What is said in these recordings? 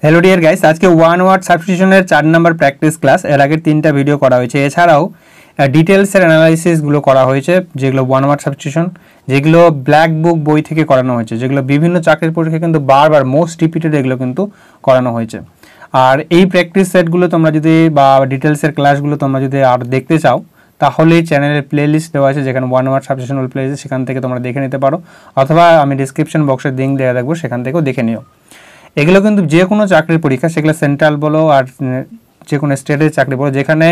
Hello dear guys, आज के one word সাবস্টিটিউশনের 4 নম্বর practice class. এর আগে 3টা ভিডিও করা হয়েছে। এছাড়াও ডিটেইলসের অ্যানালাইসিসগুলো করা হয়েছে, যেগুলো ওয়ান ওয়ার্ড সাবস্টিটিউশন, যেগুলো ব্ল্যাক বুক বই থেকে করানো হয়েছে, যেগুলো বিভিন্ন চাকরির পরীক্ষায় কিন্তু বারবার মোস্ট রিপিটেড এগুলো কিন্তু করানো হয়েছে। আর এই প্র্যাকটিস সেটগুলো তোমরা যদি বা ডিটেইলসের ক্লাসগুলো তোমরা যদি আর দেখতে চাও, তাহলে চ্যানেলের প্লেলিস্ট দেওয়া আছে, যেখানে ওয়ান ওয়ার্ড সাবস্টিটিউশনাল প্লেলিস্ট, সেখান থেকে তোমরা দেখে নিতে পারো, অথবা আমি ডিসক্রিপশন বক্সে লিংক দেওয়া থাকবো, সেখান থেকেও দেখে নিও। এগুলো কিন্তু যে কোনো চাকরির পরীক্ষা, সেগুলো সেন্ট্রাল বলো আর যে কোনো স্টেটের চাকরি বলো, যেখানে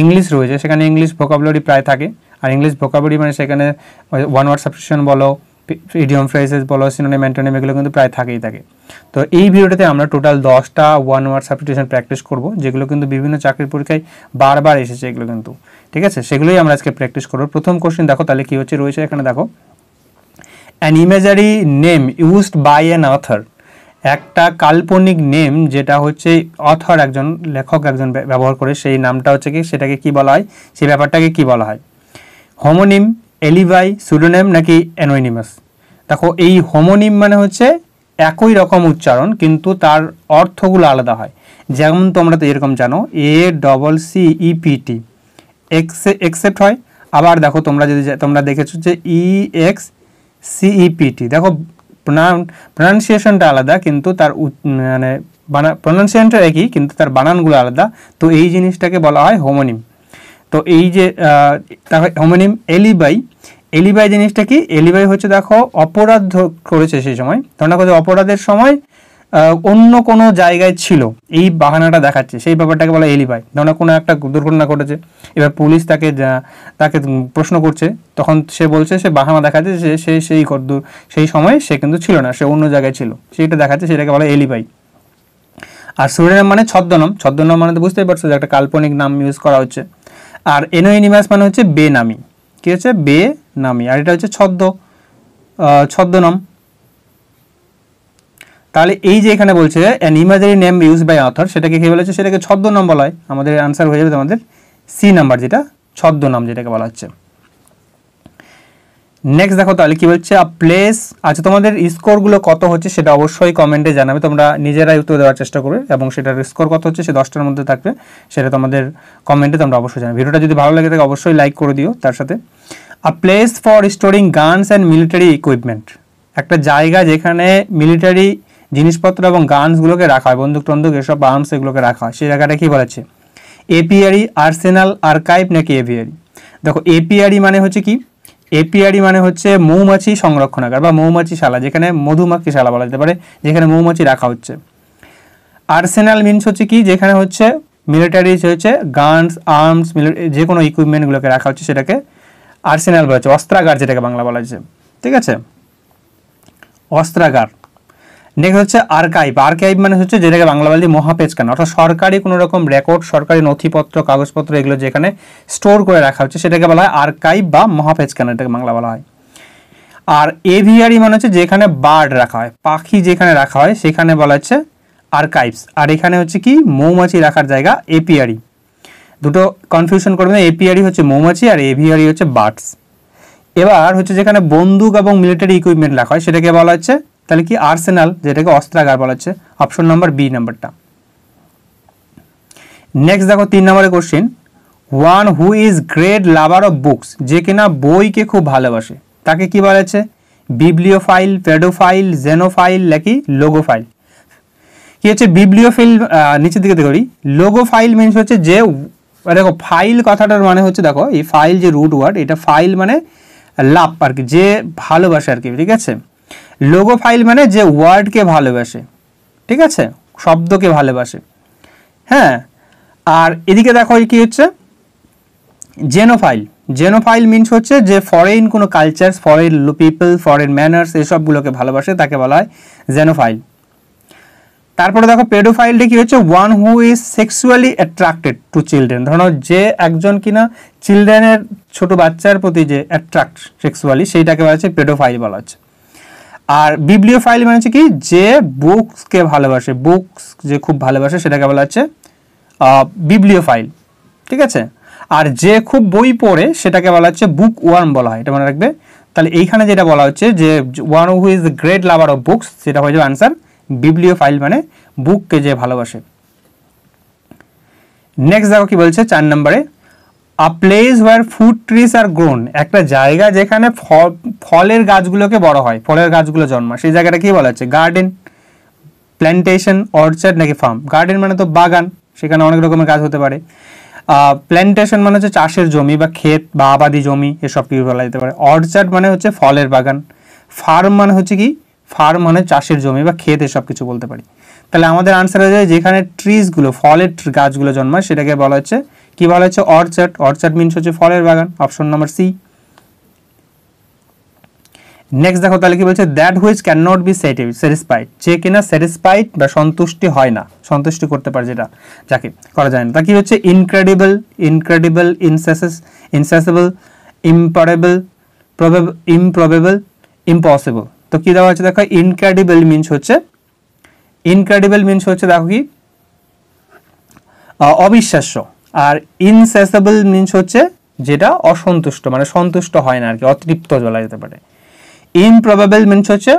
ইংলিশ রয়েছে সেখানে ইংলিশ ভোকাবুলারি প্রায় থাকে। আর ইংলিশ ভোকাবুলারি মানে সেখানে ওয়ান ওয়ার্ড সাবস্টিটিউশন বলো, ইডিয়ম ফ্রেজেস বলো, সিনোনিম অ্যান্টোনিম, এগুলো কিন্তু প্রায় থাকেই থাকে। তো এই ভিডিওটাতে আমরা টোটাল 10টা ওয়ান ওয়ার্ড সাবস্টিটিউশন প্র্যাকটিস করব, যেগুলো কিন্তু বিভিন্ন চাকরির পরীক্ষায় বারবার এসেছে এগুলো কিন্তু, ঠিক আছে? সেগুলোই আমরা আজকে প্র্যাকটিস করব। প্রথম কোশ্চেন দেখো তাহলে কি হচ্ছে, রয়েছে এখানে দেখো, an imagery name used by an author. একটা কাল্পনিক নেম যেটা হচ্ছে অথর, একজন লেখক একজন ব্যবহার করে, সেই নামটা হচ্ছে কি, সেটাকে কি বলা হয়, সেই ব্যাপারটাকে কি বলা হয়? হোমোনিম, এলিভাই, সুডোনেম নাকি অ্যানোনিমাস? দেখো, এই হোমোনিম মানে হচ্ছে একই রকম উচ্চারণ কিন্তু তার অর্থগুলো আলাদা হয়। যেমন তোমরা তো এরকম জানো, ACCEPT এক্সেপ্ট হয়। আবার দেখো তোমরা যদি তোমরা দেখেছো যে EXCEPT, দেখো প্রনাউন্সিয়েশনটা আলাদা কিন্তু তার মানে প্রনাউন্সিয়েশনটা একই কিন্তু তার বানানগুলো আলাদা। তো এই জিনিসটাকে বলা হয় হোমোনিম। তো এই যে হোমোনিম। এলিবাই জিনিসটা কি? এলিবাই হচ্ছে দেখো অপরাধ করেছে সেই সময়, ধরনা করে অপরাধের সময় অন্য কোনো জায়গায় ছিল, এই বাহানাটা দেখাচ্ছে, সেই ব্যাপারটাকে বলা এলিবাই। ধরনা কোনো একটা দুর্ঘটনা ঘটেছে, এবার পুলিশ তাকে প্রশ্ন করছে, তখন সে বলছে, সে বাহানা দেখাচ্ছে যে সে সেই সময় সে কিন্তু ছিল না, সে অন্য জায়গায় ছিল, সেইটা দেখাচ্ছে, সেটাকে বলা এলিবাই। আর সুডোনিম মানে ছদ্মনাম। ছদ্মনাম মানে তো বুঝতেই পারছো যে একটা কাল্পনিক নাম ইউজ করা হচ্ছে। আর অ্যানোনিমাস মানে হচ্ছে বেনামি। কি হচ্ছে? বেনামি। আর এটা হচ্ছে ছদ্মনাম। তাহলে এই যে এখানে বলছে an imaginary name use by author, সেটাকে কি বলেছে? সেটাকে ছদ্মনাম বলা হয়। আমাদের আনসার হয়ে যাবে আমাদের সি নাম্বার, যেটা ছদ্মনাম যেটাকে বলা হচ্ছে। নেক্সট দেখো তাহলে কি বলছে, আ প্লেস। আচ্ছা, তোমাদের স্কোরগুলো কত হচ্ছে সেটা অবশ্যই কমেন্টে জানাবে, তোমরা নিজেরাই উত্তর দেওয়ার চেষ্টা করবে, এবং সেটার স্কোর কত হচ্ছে সে 10টার মধ্যে থাকবে, সেটা তোমাদের কমেন্টে তোমরা অবশ্যই জানাবে। ভিডিওটা যদি ভালো লাগে থাকে অবশ্যই লাইক করে দিও। তার সাথে আ place for storing guns and military equipment, একটা জায়গা যেখানে মিলিটারি জিনিসপত্র এবং গানসগুলোকে রাখা হয়, বন্দুক টন্দুক এসব আর্মস এগুলোকে রাখা হয়, সেই জায়গাটা কি বলেছে? এপিআরি, আর্সেনাল, আর্কাইভ নাকি এভিয়ারি? দেখো, এপিআরি মানে হচ্ছে কি? এপিআরি মানে হচ্ছে মৌমাছি সংরক্ষণাগার বা মৌমাছিশালা, যেখানে মধুমাখিশালা বলা যেতে পারে, যেখানে মৌমাছি রাখা হচ্ছে। আর্সেনাল মিনস হচ্ছে কি? যেখানে হচ্ছে মিলিটারি হচ্ছে গানস, আর্মস, যে কোনো ইকুইপমেন্টগুলোকে রাখা হচ্ছে, সেটাকে আর্সেনাল বলা হচ্ছে, অস্ত্রাগার যেটাকে বাংলা বলা হচ্ছে, ঠিক আছে? অস্ত্রাগার। নেক্সট হচ্ছে আর্কাইভ। আর্কাইভ মানে হচ্ছে যেটাকে বাংলা বলা যায় মহাপেজখানা, অর্থাৎ সরকারি কোনো রকম রেকর্ড, সরকারি নথিপত্র, কাগজপত্র এগুলো যেখানে স্টোর করে রাখা হচ্ছে, সেটাকে বলা হয় আর্কাইভ বা মহাপেজখানা, এটাকে বাংলা বলা হয়। আর এভিয়ারি মানে হচ্ছে যেখানে বার্ড রাখা হয়, পাখি যেখানে রাখা হয়, সেখানে বলা হচ্ছে আর্কাইভস। আর এখানে হচ্ছে কি? মৌমাছি রাখার জায়গা, এপিয়ারি। দুটো কনফিউশন করবে না, এপিয়ারি হচ্ছে মৌমাছি আর এভিয়ারি হচ্ছে বার্ডস। এবার হচ্ছে যেখানে বন্দুক এবং মিলিটারি ইকুইপমেন্ট রাখা হয়, সেটাকে বলা হচ্ছে তাহলে কি? আর্সেনাল, যেটাকে অস্ত্রাগার বলা হচ্ছে। অপশন নাম্বার বি নাম্বারটা। নেক্সট দেখো 3 নম্বরের question, one who is great lover of books, যে কিনা বইকে খুব ভালোবাসে, তাকে কি বলা হচ্ছে? বিবলিওফাইল, পেডোফাইল, জেনোফাইল নাকি লোগোফাইল? কি হচ্ছে বিবলিওফাইল? নিচের দিকে দেখি, লোগোফাইল মিনস হচ্ছে যে, দেখো ফাইল কথাটার মানে হচ্ছে, দেখো এই ফাইল যে রুট ওয়ার্ড, এটা ফাইল মানে লাভ আর কি, যে ভালোবাসে আর কি, ঠিক আছে? লোগোফাইল মানে যে ওয়ার্ডকে ভালোবাসে, ঠিক আছে, শব্দকে ভালোবাসে, হ্যাঁ। আর এদিকে দেখো কি হচ্ছে জেনোফাইল। জেনোফাইল মিনস হচ্ছে যে ফরেন কোনো culture, foreign people, foreign manners এসবগুলোকে ভালোবাসে, তাকে বলা হয় জেনোফাইল। তারপরে দেখো পেডোফাইলটা কি হচ্ছে? One who is sexually attracted to children, ধরো যে একজন কিনা চিলড্রেনের, ছোট বাচ্চার প্রতি যে অ্যাট্রাক্ট সেক্সুয়ালি, সেইটাকে বলা হচ্ছে পেডোফাইল বলা হচ্ছে। আর বিবলিওফাইল মানে হচ্ছে কি? যে বুকসকে ভালোবাসে, বুকস যে খুব ভালোবাসে, সেটাকে বলা হচ্ছে বিবলিওফাইল, ঠিক আছে? আর যে খুব বই পড়ে, সেটাকে বলা হচ্ছে বুক ওয়ার্ম বলা হয়, এটা মনে রাখবে। তাহলে এইখানে যেটা বলা হচ্ছে যে one who is great lover of books, সেটা হয়ে যাবে আনসার বিবলিওফাইল মানে বুককে যে ভালোবাসে। নেক্সট দেখো কি বলছে 4 নম্বরে, আ place where food trees are grown, একটা জায়গা যেখানে ফলের গাছগুলোকে বড় হয়, ফলের গাছগুলো জন্মায়, সেই জায়গাটা কি বলা হচ্ছে? গার্ডেন, প্ল্যান্টেশন, অর্চার্ড নাকি ফার্ম? গার্ডেন মানে তো বাগান, সেখানে অনেক রকমের গাছ হতে পারে। প্ল্যান্টেশন মানে হচ্ছে চাষের জমি বা ক্ষেত বা আবাদি জমি, এসব কি বলা যেতে পারে। অর্চার্ড মানে হচ্ছে ফলের বাগান। ফার্ম মানে হচ্ছে কি? ফার্ম মানে চাষের জমি বা ক্ষেত, এসব কিছু বলতে পারি। তাহলে আমাদের আনসার হয়ে যায় যেখানে ট্রিজগুলো, ফলের গাছগুলো জন্মায়, সেটাকে বলা হচ্ছে কি? বলা হচ্ছে অর্চার্ড। অর্চার্ড মিনস হচ্ছে ফলের বাগান, অপশন নাম্বার সি। নেক্সট দেখো তাহলে কি বলছে, that which can not B satisfied, যে কিনা স্যাটিসফাইড বা সন্তুষ্টি হয় না, সন্তুষ্টি করতে পারে যেটা, যাকে করা যায় না, তা কি হচ্ছে? ইনক্রেডিবল, ইনক্রেডিবল, ইনসেসেবল, ইম্পরেবল, ইমপ্রবেবল, ইম্পসিবল। তো কি দেওয়া হচ্ছে দেখো, ইনক্রেডিবল মিনস হচ্ছে, ইনক্রেডিবল মিনস হচ্ছে দেখো কি অবিশ্বাস্য, আর ইনসেসেবল মিনস হচ্ছে যেটা অসন্তুষ্ট, মানে সন্তুষ্ট হয় না আর কি, অতৃপ্ত বলা যেতে পারে। ইমপ্রবেবল মিনস হচ্ছে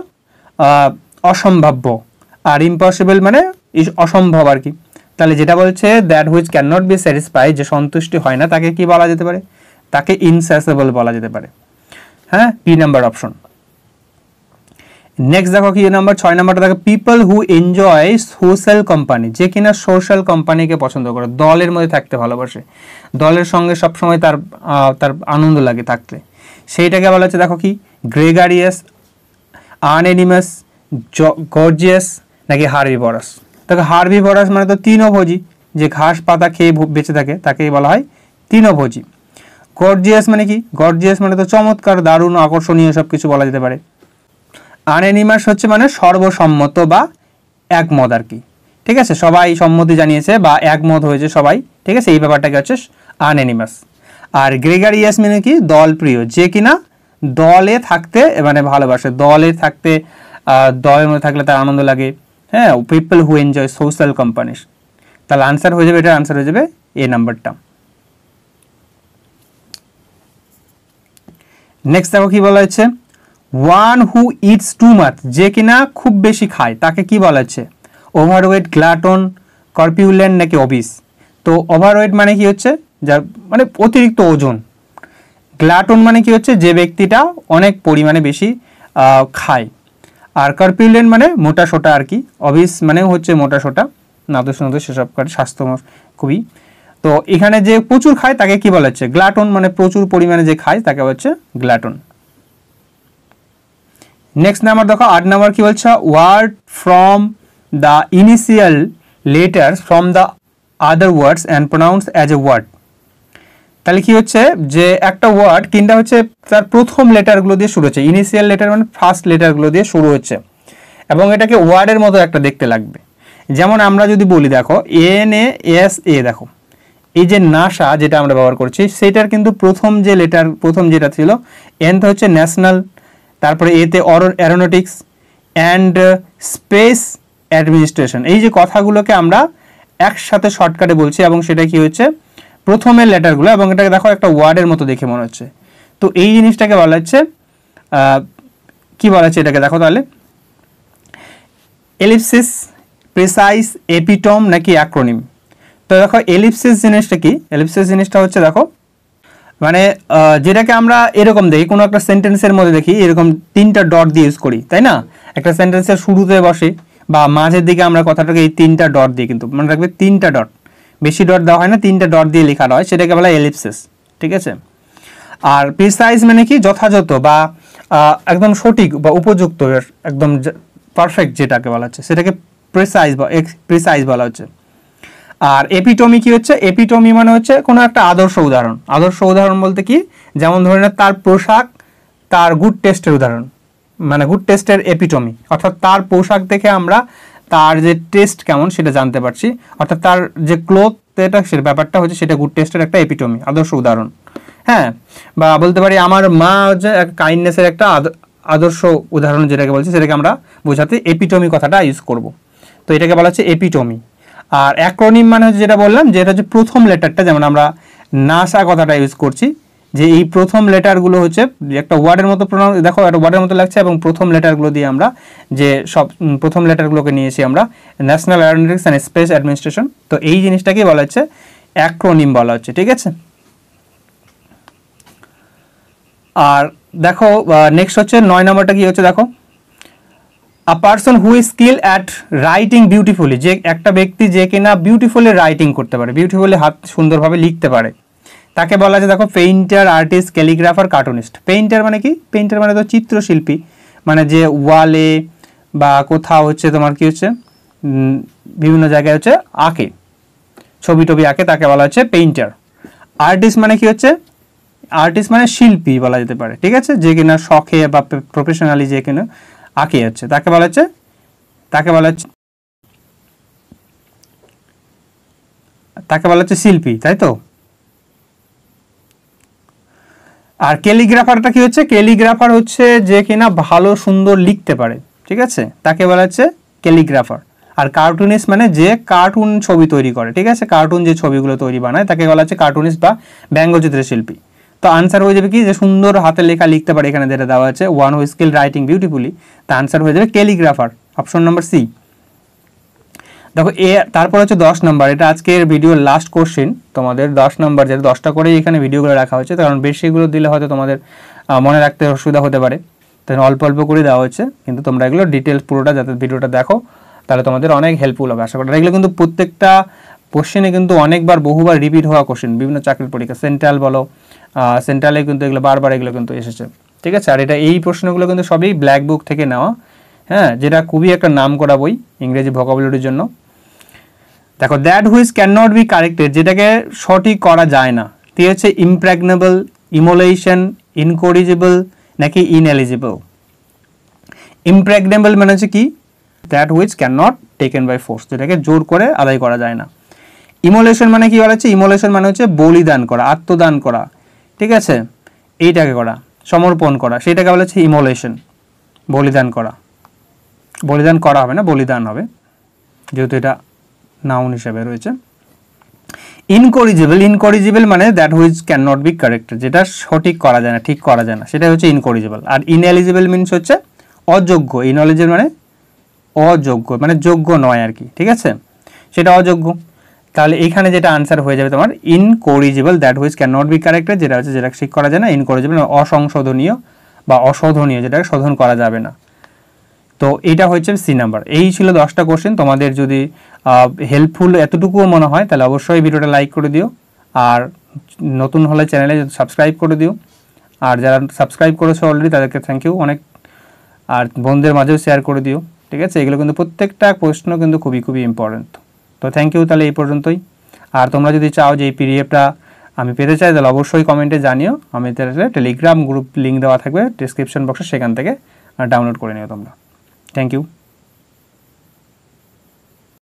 অসম্ভাব্য, আর ইম্পসিবল মানে অসম্ভব আর কি। তাহলে যেটা বলছে that which can not B satisfied, যে সন্তুষ্টি হয় না, তাকে কি বলা যেতে পারে? তাকে ইনসেসেবল বলা যেতে পারে। হ্যাঁ, বি নাম্বার অপশন। নেক্সট দেখো কি নাম্বার 6 নাম্বারটা দেখো, people who enjoy social company, যে কিনা সোশ্যাল কোম্পানিকে পছন্দ করে, দলের মধ্যে থাকতে ভালোবাসে, দলের সঙ্গে সবসময় তার আনন্দ লাগে থাকতে, সেইটাকে বলা হচ্ছে দেখো কি? গ্রেগারিয়াস, আনএনিমাস, গর্জিয়াস নাকি হার্বিভরাস? দেখো হার্বিভরাস মানে তো তৃণভোজী, যে ঘাস পাতা খেয়ে বেঁচে থাকে, তাকেই বলা হয় তৃণভোজী। গর্জিয়াস মানে কি? গর্জিয়াস মানে তো চমৎকার, দারুণ, আকর্ষণীয় সব কিছু বলা যেতে পারে। আনএনিমাস হচ্ছে মানে সর্বসম্মত বা একমত আর কি, ঠিক আছে, সবাই সম্মতি জানিয়েছে বা একমত হয়েছে সবাই, ঠিক আছে, এই ব্যাপারটাকে হচ্ছে আনএনিমাস। আর গ্রেগারিয়াস মানে কি? দলপ্রিয়, যে কিনা দলে থাকতে মানে ভালোবাসে, দলে থাকতে, দলের মধ্যে থাকলে তার আনন্দ লাগে। হ্যাঁ, people who enjoy social companies. তাহলে আনসার হয়ে যাবে, এটার আনসার হয়ে যাবে এ নাম্বারটা। নেক্সট দেখো কি বলা হচ্ছে, one who it's too much, যে কিনা খুব বেশি খায়, তাকে কি বলা হচ্ছে? ওভারওয়েট, গ্লাটন, কর্পিউলেন্ট নাকি অবিস? তো ওভারওয়েট মানে কি হচ্ছে? যার মানে অতিরিক্ত ওজন। গ্লাটন মানে কি হচ্ছে? যে ব্যক্তিটা অনেক পরিমাণে বেশি খায়। আর কর্পিউলেন্ট মানে মোটা সোটা আর কি। অবিস মানেও হচ্ছে মোটা সোটা, নাদুস নাদুস সেসব করে, স্বাস্থ্য খুবই। তো এখানে যে প্রচুর খায় তাকে কি বলা হচ্ছে? গ্লাটন, মানে প্রচুর পরিমাণে যে খায় তাকে হচ্ছে গ্লাটন। নেক্সট নাম্বার দেখো 8 নাম্বার কি বলছে, word from the initial letters from the other words and pronounce as a word. তাহলে কি হচ্ছে, যে একটা ওয়ার্ড কিংবা হচ্ছে তার প্রথম লেটারগুলো দিয়ে শুরু হচ্ছে, ইনিশিয়াল লেটার মানে ফার্স্ট লেটারগুলো দিয়ে শুরু হচ্ছে, এবং এটাকে ওয়ার্ডের মতো একটা দেখতে লাগবে। যেমন আমরা যদি বলি দেখো NASA, দেখো এই যে নাসা যেটা আমরা ব্যবহার করছি, সেটার কিন্তু প্রথম যে লেটার, প্রথম যেটা ছিল এনতে হচ্ছে ন্যাশনাল, তারপরে এতে অ্যারোনটিক্স অ্যান্ড স্পেস অ্যাডমিনিস্ট্রেশন। এই যে কথাগুলোকে আমরা একসাথে শর্টকাটে বলছি, এবং সেটা কি হচ্ছে প্রথমের লেটারগুলো, এবং এটাকে দেখো একটা ওয়ার্ডের মতো দেখে মনে হচ্ছে। তো এই জিনিসটাকে বলা হচ্ছে কি বলা হচ্ছে, এটাকে দেখো তাহলে এলিপসিস, প্রিসাইজ, এপিটম নাকি অ্যাক্রোনিম? তো দেখো এলিপসিস জিনিসটা কি? এলিপসিস জিনিসটা হচ্ছে দেখো মানে যেটাকে আমরা এরকম দেখি, কোনো একটা সেন্টেন্সের মধ্যে দেখি এরকম 3টা ডট দিয়ে ইউজ করি, তাই না? একটা সেন্টেন্সের শুরুতে বসে বা মাঝের দিকে আমরা কথাটাকে এই 3টা ডট দিয়ে, কিন্তু মনে রাখবে 3টা ডট, বেশি ডট দেওয়া হয় না, 3টা ডট দিয়ে লেখানো হয়, সেটাকে বলা এলিপসিস, ঠিক আছে। আর প্রিসাইজ মানে কি? যথাযথ বা একদম সঠিক বা উপযুক্ত, একদম পারফেক্ট যেটাকে বলা হচ্ছে সেটাকে প্রিসাইজ বলা হচ্ছে। আর এপিটমি কি হচ্ছে? এপিটমি মানে হচ্ছে কোনো একটা আদর্শ উদাহরণ। আদর্শ উদাহরণ বলতে কি? যেমন ধরে না তার পোশাক, তার গুড টেস্টের উদাহরণ, মানে গুড টেস্টের এপিটমি, অর্থাৎ তার পোশাক দেখে আমরা তার যে টেস্ট কেমন সেটা জানতে পারছি, অর্থাৎ তার যে ক্লোথ, এটা সে ব্যাপারটা হচ্ছে সেটা গুড টেস্টের একটা এপিটমি, আদর্শ উদাহরণ। হ্যাঁ, বা বলতে পারি আমার মা হচ্ছে কাইন্ডনেসের একটা আদর্শ উদাহরণ, যেটাকে বলছি সেটাকে আমরা বোঝাতে এপিটমি কথাটা ইউজ করব। তো এটাকে বলা হচ্ছে এপিটমি। আর অ্যাক্রোনিম মানে হচ্ছে যেটা বললাম, যেটা হচ্ছে প্রথম লেটারটা, যেমন আমরা নাসা কথাটা ইউজ করছি, যে এই প্রথম লেটারগুলো হচ্ছে একটা ওয়ার্ডের মতো দেখো একটা ওয়ার্ডের মতো লাগছে, এবং প্রথম লেটারগুলো দিয়ে আমরা যে সব প্রথম লেটারগুলোকে নিয়েছি আমরা national aeronautics and space administration. তো এই জিনিসটাকেই বলা হচ্ছে অ্যাক্রোনিম বলা হচ্ছে, ঠিক আছে। আর দেখো নেক্সট হচ্ছে 9 নম্বরটা কি হচ্ছে, দেখো আ person who is skill at writing beautifully, যে একটা ব্যক্তি যে কিনা বিউটিফুলি রাইটিং করতে পারে, বিউটিফুলি হাত সুন্দরভাবে লিখতে পারে, তাকে বলা যায় দেখো painter, artist, calligrapher, cartoonist. Painter মানে কি? পেইন্টার মানে তো চিত্রশিল্পী, মানে যে ওয়ালে বা কোথাও হচ্ছে তোমার কি হচ্ছে বিভিন্ন জায়গায় হচ্ছে আঁকে, ছবি টবি আঁকে, তাকে বলা হচ্ছে পেইন্টার। আর্টিস্ট মানে কি হচ্ছে? আর্টিস্ট মানে শিল্পী বলা যেতে পারে, ঠিক আছে, যে কিনা শখে বা প্রফেশনালি যে কিনা আঁকে হচ্ছে, তাকে বলা হচ্ছে শিল্পী, তাই তো। আর ক্যালিগ্রাফারটা কি হচ্ছে? ক্যালিগ্রাফার হচ্ছে যে কিনা ভালো সুন্দর লিখতে পারে, ঠিক আছে, তাকে বলা হচ্ছে ক্যালিগ্রাফার। আর কার্টুনিস্ট মানে যে কার্টুন ছবি তৈরি করে, ঠিক আছে, কার্টুন যে ছবিগুলো তৈরি বানায় তাকে বলা হচ্ছে কার্টুনিস্ট বা ব্যঙ্গচিত্রের শিল্পী। তো আনসার হয়ে যাবে কি, যে সুন্দর হাতে লেখা লিখতে পারে, এখানে যেটা দেওয়া আছে one who skill writing beautifully, তা আনসার হয়ে যাবে ক্যালিগ্রাফার, অপশন নাম্বার সি। দেখো তারপর হচ্ছে 10 নম্বর, এটা আজকের ভিডিওর লাস্ট কোশ্চেন, তোমাদের 10 নম্বর, যেটা 10টা করেই এখানে ভিডিওগুলো রাখা হচ্ছে, কারণ বেশিগুলো দিলে হয়তো তোমাদের মনে রাখতে অসুবিধা হতে পারে, তাই অল্প অল্প করে দেওয়া হচ্ছে, কিন্তু তোমরা এগুলো ডিটেলস পুরোটা যাতে ভিডিওটা দেখো তাহলে তোমাদের অনেক হেল্পফুল হবে আশা করি। এগুলো কিন্তু প্রত্যেকটা কোশ্চেনে কিন্তু অনেকবার বহুবার রিপিট হওয়া কোশ্চেন, বিভিন্ন চাকরির পরীক্ষা, সেন্ট্রাল বলো, সেন্ট্রালে কিন্তু এগুলো বারবার এগুলো কিন্তু এসেছে, ঠিক আছে। আর এটা এই প্রশ্নগুলো কিন্তু সবই ব্ল্যাক বুক থেকে নেওয়া, হ্যাঁ, যেটা খুবই একটা নাম করা বই ইংরেজি ভোকাবুলারির জন্য। দেখো that which can not be corrected, যেটাকে সঠিক করা যায় না, তে হচ্ছে ইমপ্রেগনেবল, ইমোলেশন, ইনকরিজিবল নাকি ইনএলিজিবল। ইমপ্রেগনেবল মানে হচ্ছে কি? That which can not taken by force, যেটাকে জোর করে আদায় করা যায় না। ইমোলেশন মানে কি বলা হচ্ছে? ইমোলেশন মানে হচ্ছে বলিদান করা, আত্মদান করা, ঠিক আছে, এইটাকে করা, সমর্পণ করা, সেটাকে বলা হচ্ছে ইমোলেশন, বলিদান করা। বলিদান করা হবে না, বলিদান হবে, যেহেতু এটা নাউন হিসেবে রয়েছে। ইনকরিজিবল, ইনকরিজিবল মানে that which can not be corrected, যেটা সঠিক করা যায় না, ঠিক করা যায় না, সেটা হচ্ছে ইনকরিজিবল। আর ইনএলিজিবল মিনস হচ্ছে অযোগ্য, ইনএলিজিবল মানে অযোগ্য, মানে যোগ্য নয় আর কি, ঠিক আছে, সেটা অযোগ্য। তাহলে এইখানে যেটা আনসার হয়ে যাবে তোমার incorrigible, that which can not be corrected, যেটা হচ্ছে যেটা ঠিক করা যায় না, ইনকরিজিবল অসংশোধনীয় বা অশোধনীয়, যেটাকে শোধন করা যাবে না। তো এইটা হচ্ছে সি নাম্বার। এই ছিল 10টা কোশ্চেন। তোমাদের যদি হেল্পফুল এতটুকুও মনে হয় তাহলে অবশ্যই ভিডিওটা লাইক করে দিও, আর নতুন হলে চ্যানেলে সাবস্ক্রাইব করে দিও, আর যারা সাবস্ক্রাইব করেছো অলরেডি তাদেরকে থ্যাংক ইউ অনেক, আর বন্ধুদের মাঝেও শেয়ার করে দিও, ঠিক আছে। এগুলো কিন্তু প্রত্যেকটা প্রশ্ন কিন্তু খুবই খুবই ইম্পর্টেন্ট। তো থ্যাংক ইউ, তাহলে এই পর্যন্তই। আর তোমরা যদি চাও যে এই পিডিএফটা আমি পেতে চাই তাহলে অবশ্যই কমেন্টে জানিও, আমি তাহলে টেলিগ্রাম গ্রুপ লিঙ্ক দেওয়া থাকবে ডিসক্রিপশন বক্সে, সেখান থেকে ডাউনলোড করে নিও তোমরা। Thank you.